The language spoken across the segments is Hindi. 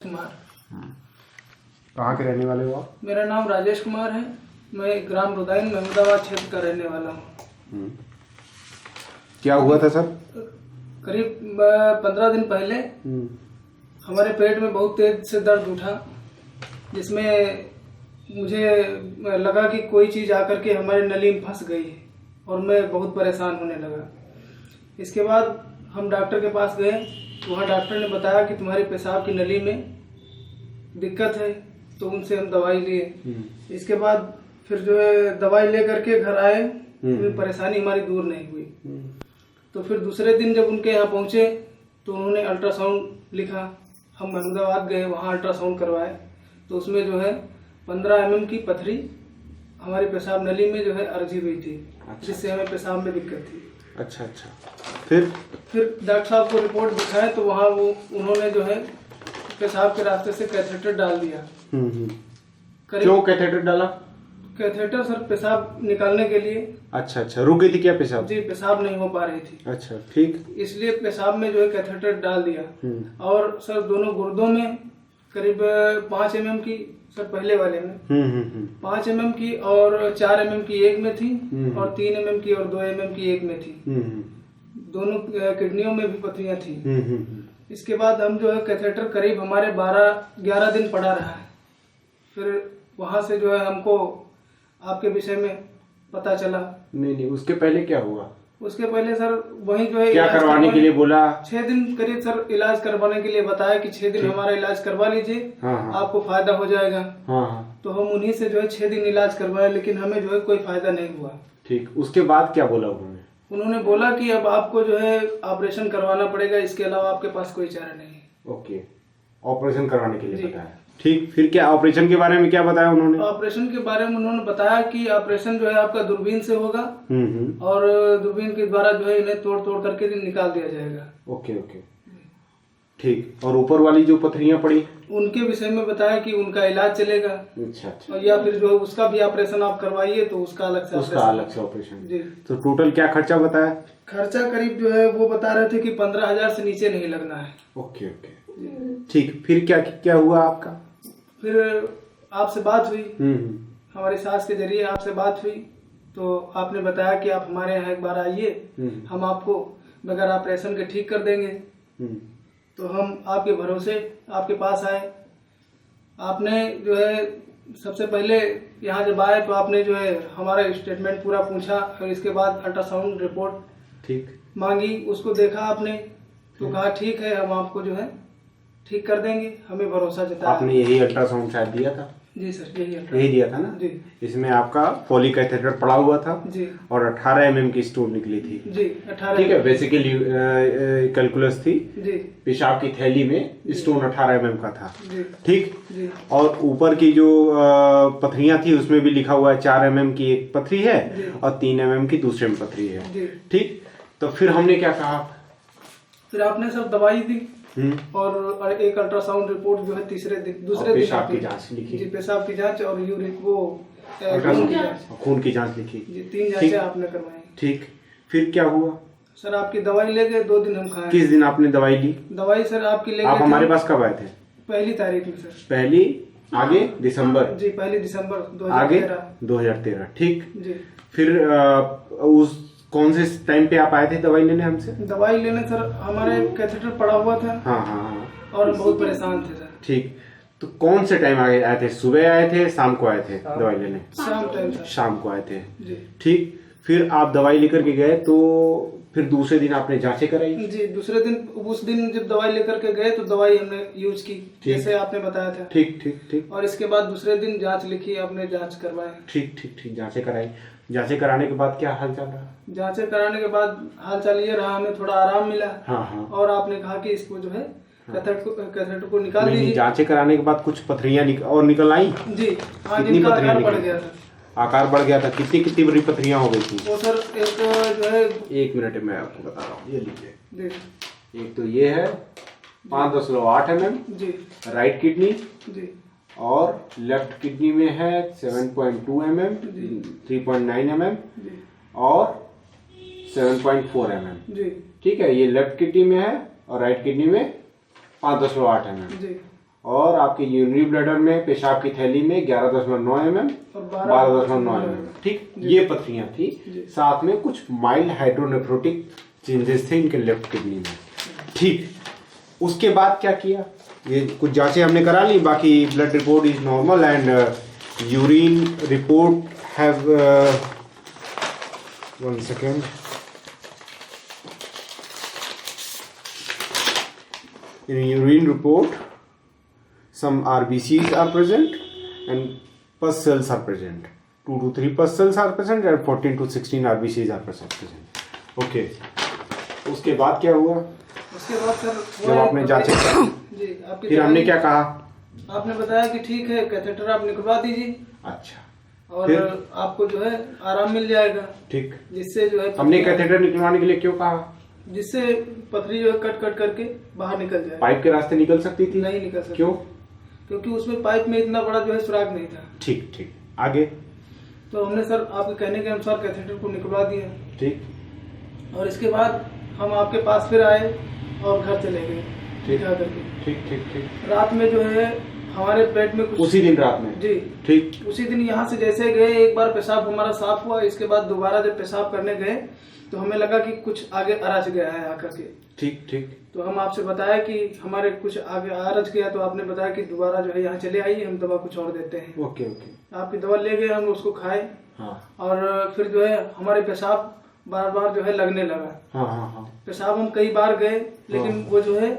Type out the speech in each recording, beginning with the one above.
कुमार। कहाँ के रहने वाले हो आप? मेरा नाम राजेश कुमार है। मैं ग्राम रुदाइन महमूदाबाद क्षेत्र का रहने वाला हूँ। क्या हुआ था सर? करीब 15 दिन पहले हमारे पेट में बहुत तेज से दर्द उठा, जिसमें मुझे लगा कि कोई चीज़ आकर के हमारे नली में फंस गई है और मैं बहुत परेशान होने लगा। इसके बाद हम डॉक्टर के पास गए, तो वहाँ डॉक्टर ने बताया कि तुम्हारी पेशाब की नली में दिक्कत है, तो उनसे हम दवाई लिए। इसके बाद फिर जो है दवाई ले करके घर आए, तो परेशानी हमारी दूर नहीं हुई। तो फिर दूसरे दिन जब उनके यहाँ पहुँचे तो उन्होंने अल्ट्रासाउंड लिखा। हम महमूदाबाद गए, वहाँ अल्ट्रासाउंड करवाए, तो उसमें जो है 15 mm की पथरी हमारी पेशाब नली में जो है अर्जी हुई थी। अच्छा। जिससे हमें पेशाब में दिक्कत थी। अच्छा। फिर डॉक्टर साहब को रिपोर्ट दिखाए तो वहाँ उन्होंने जो है पेशाब के रास्ते से कैथेटर डाल दिया। क्यों कैथेटर डाला? कैथेटर सर पेशाब निकालने के लिए। अच्छा, रुक गई थी क्या पेशाब? जी, पेशाब नहीं हो पा रही थी। अच्छा, ठीक। इसलिए पेशाब में जो है कैथेटर डाल दिया। और सर दोनों गुर्दों में करीब 5 mm की, सर पहले वाले में 5 mm की और 4 mm की एक में थी, और 3 mm की और 2 mm की एक में थी। दोनों किडनियों में भी पथरियां थी। इसके बाद हम जो है कैथेटर करीब हमारे 12-11 दिन पड़ा रहा है। फिर वहां से जो है हमको आपके विषय में पता चला। नहीं, उसके पहले क्या हुआ? उसके पहले सर वही जो है क्या करवाने के लिए बोला? 6 दिन करीब सर इलाज करवाने के लिए बताया कि 6 दिन हमारा इलाज करवा लीजिए। हाँ। आपको फायदा हो जाएगा। हाँ। तो हम उन्हीं से जो है 6 दिन इलाज करवाए, लेकिन हमें जो है कोई फायदा नहीं हुआ। ठीक। उसके बाद क्या बोला उन्होंने बोला कि अब आपको जो है ऑपरेशन करवाना पड़ेगा, इसके अलावा आपके पास कोई चारा नहीं है। ओके, ऑपरेशन करवाने के लिए बताया। ठीक। फिर क्या ऑपरेशन के बारे में क्या बताया उन्होंने? ऑपरेशन के बारे में उन्होंने बताया कि ऑपरेशन जो है आपका दूरबीन से होगा, और दूरबीन के द्वारा जो है इन्हें तोड़ करके निकाल दिया जाएगा। ओके। ठीक। और ऊपर वाली जो पथरियां पड़ी उनके विषय में बताया कि उनका इलाज चलेगा। अच्छा। और या फिर जो है उसका भी ऑपरेशन आप करवाइए तो उसका अलग से ऑपरेशन। जी। तो टोटल क्या खर्चा बताया? खर्चा करीब जो है वो बता रहे थे कि 15,000 से नीचे नहीं लगना है। ओके। ठीक। फिर क्या हुआ आपका? फिर आपसे बात हुई, हमारी सास के जरिए आपसे बात हुई, तो आपने बताया कि आप हमारे यहाँ एक बार आइए, हम आपको बगैर ऑपरेशन के ठीक कर देंगे। तो हम आपके भरोसे आपके पास आए। आपने जो है सबसे पहले यहाँ जब आए तो आपने जो है हमारा स्टेटमेंट पूरा पूछा, और इसके बाद अल्ट्रासाउंड रिपोर्ट ठीक मांगी, उसको देखा आपने, तो कहा ठीक है हम आपको जो है ठीक कर देंगे, हमें भरोसा जताया। आपने यही अल्ट्रासाउंड शायद दिया था? जी सर, यही दिया था ना जी। इसमें आपका फॉलिक कैथेटर पड़ा हुआ था जी, और 18 mm की स्टोन निकली थी जी। 18 ठीक है। बेसिकली कैलकुलस थी जी। पेशाब की थैली में स्टोन 18 mm का था ठीक जी। और ऊपर की जो पथरियां थी उसमें भी लिखा हुआ है 4 mm की एक पथरी है और 3 mm की दूसरे में पथरी है ठीक। तो फिर हमने क्या कहा? फिर आपने सब दवाई दी और एक अल्ट्रासाउंड रिपोर्ट जो है दूसरे दिन पेशाब की जांच लिखी जी, पेशाब की जांच और यूरिक खून की जांच लिखी जी। 3 जांचें आपने करवाई ठीक। फिर क्या हुआ? सर आपकी दवाई ले गए, 2 दिन हम खाए। किस दिन आपने दवाई ली? दवाई सर आपकी ले गए। आप हमारे पास कब आए थे? 1 तारीख में सर। पहली आगे दिसंबर जी, 1 दिसंबर 2013 ठीक जी। फिर उस कौन से टाइम पे आप आए थे दवाई लेने हमसे? दवाई लेने सर हमारे कैथेटर पड़ा हुआ था। हाँ। और बहुत परेशान थे सर ठीक। तो कौन से टाइम आए थे? सुबह आए थे, शाम को आए थे दवाई लेने? शाम को आए थे ठीक। फिर आप दवाई लेकर के गए, तो फिर दूसरे दिन आपने जांचें कराई जी। दूसरे दिन, उस दिन जब दवाई लेकर के गए तो दवाई हमने यूज की जैसे आपने बताया था ठीक। और इसके बाद दूसरे दिन जांच लिखी, आपने जांच करवाई ठीक। जांचें कराई। जांचें कराने के बाद क्या हाल चाल रहा? जांचें कराने के बाद हाल चाल ये रहा, हमें थोड़ा आराम मिला। हाँ। और आपने कहा कि इसको जो है कैथेटर को निकाल दीजिए। जांचें कराने के बाद कुछ पथरियां और निकल आई जी। हाँ, कितनी पथरियां बढ़ गया था? आकार बढ़ गया था। कितनी बड़ी पथरियां हो गई थी वो सर? एक जो है, 1 मिनट मैं आपको बता रहा हूँ, ये लीजिए। एक तो ये है 5.8 mm जी, राइट किडनी जी, और लेफ्ट किडनी में है 7.2 mm, 3.9 mm और 7.4 mm जी। ठीक है, ये लेफ्ट किडनी में है और राइट किडनी में 5.8 mm जी। और आपके यूरिनरी ब्लैडर में, पेशाब की थैली में 11.9 mm और 12.9 mm, ठीक, ये पथरियां थी। साथ में कुछ माइल्ड हाइड्रोनेफ्रोटिक चेंजेस थे इनके लेफ्ट किडनी में, ठीक। उसके बाद क्या किया? ये कुछ जांचें हमने करा ली, बाकी blood report is normal and urine report have 1 second. In urine report, some RBCs are present and pus cells are present. 2 to 3 pus cells are present and 14 to 16 RBCs are present. Okay. उसके बाद क्या हुआ? उसके बाद सर जब आपने जांचें जी, फिर हमने क्या कहा? आपने बताया कि ठीक है, कैथेटर आप निकलवा दीजिए। अच्छा। और फिर? आपको जो है आराम मिल जाएगा, ठीक। जिससे जो है हमने कैथेटर निकलवाने के लिए क्यों कहा? जिससे पथरी जो है कट कट करके बाहर निकल जाए। पाइप के रास्ते निकल सकती थी? नहीं निकल सकती। क्यों? क्योंकि उसमें पाइप में इतना बड़ा जो है सुराग नहीं था। ठीक ठीक, आगे? तो हमने सर आपके कहने के अनुसार कैथेटर को निकलवा दिया। ठीक। और इसके बाद हम आपके पास फिर आए और घर चले गए दिखा करके। ठीक ठीक ठीक। रात में जो है हमारे पेट में कुछ, उसी दिन रात में? जी ठीक। उसी दिन यहाँ से जैसे गए, एक बार पेशाब हमारा साफ हुआ, इसके बाद दोबारा जब पेशाब करने गए तो हमें लगा कि कुछ आगे अरच गया है आकर के। ठीक ठीक। तो हम आपसे बताया कि हमारे कुछ आगे अरच गया, तो आपने बताया कि दोबारा जो है यहाँ चले आइए, हम दवा कुछ और देते हैं। Okay okay. आपकी दवा ले गए, हम उसको खाए। हाँ। और फिर जो है हमारे पेशाब बार बार जो है लगने लगा। हाँ हाँ हाँ। पेशाब हम कई बार गए, लेकिन वो जो है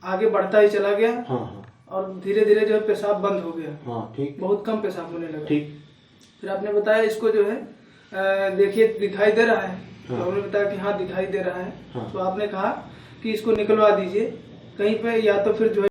आगे बढ़ता ही चला गया। हाँ हाँ। और धीरे धीरे जो है पेशाब बंद हो गया। हाँ ठीक। बहुत कम पेशाब होने लगा। ठीक। फिर आपने बताया इसको जो है देखिए दिखाई दे रहा है। हाँ। तो हमने बताया कि हाँ दिखाई दे रहा है। हाँ। तो आपने कहा कि इसको निकलवा दीजिए कहीं पे, या तो फिर जो है